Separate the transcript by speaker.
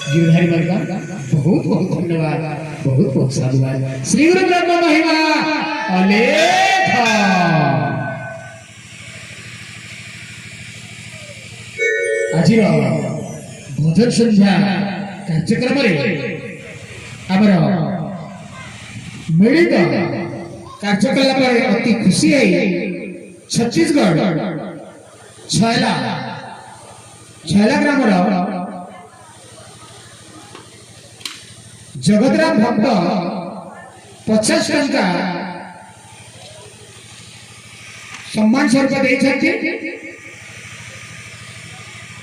Speaker 1: गिरधारी वर्गा बहुत बहुत धन्यवाद, बहुत बहुत साधुवाद। श्री गुरु ब्रह्म महिमा अलेख। आज भजन संध्या कार्यक्रम मिलित कार्य कला अति खुशी है। छत्तीसगढ़ छैला ग्राम जगतराम भक्त 50 टंका सम्मान स्वरूप देते।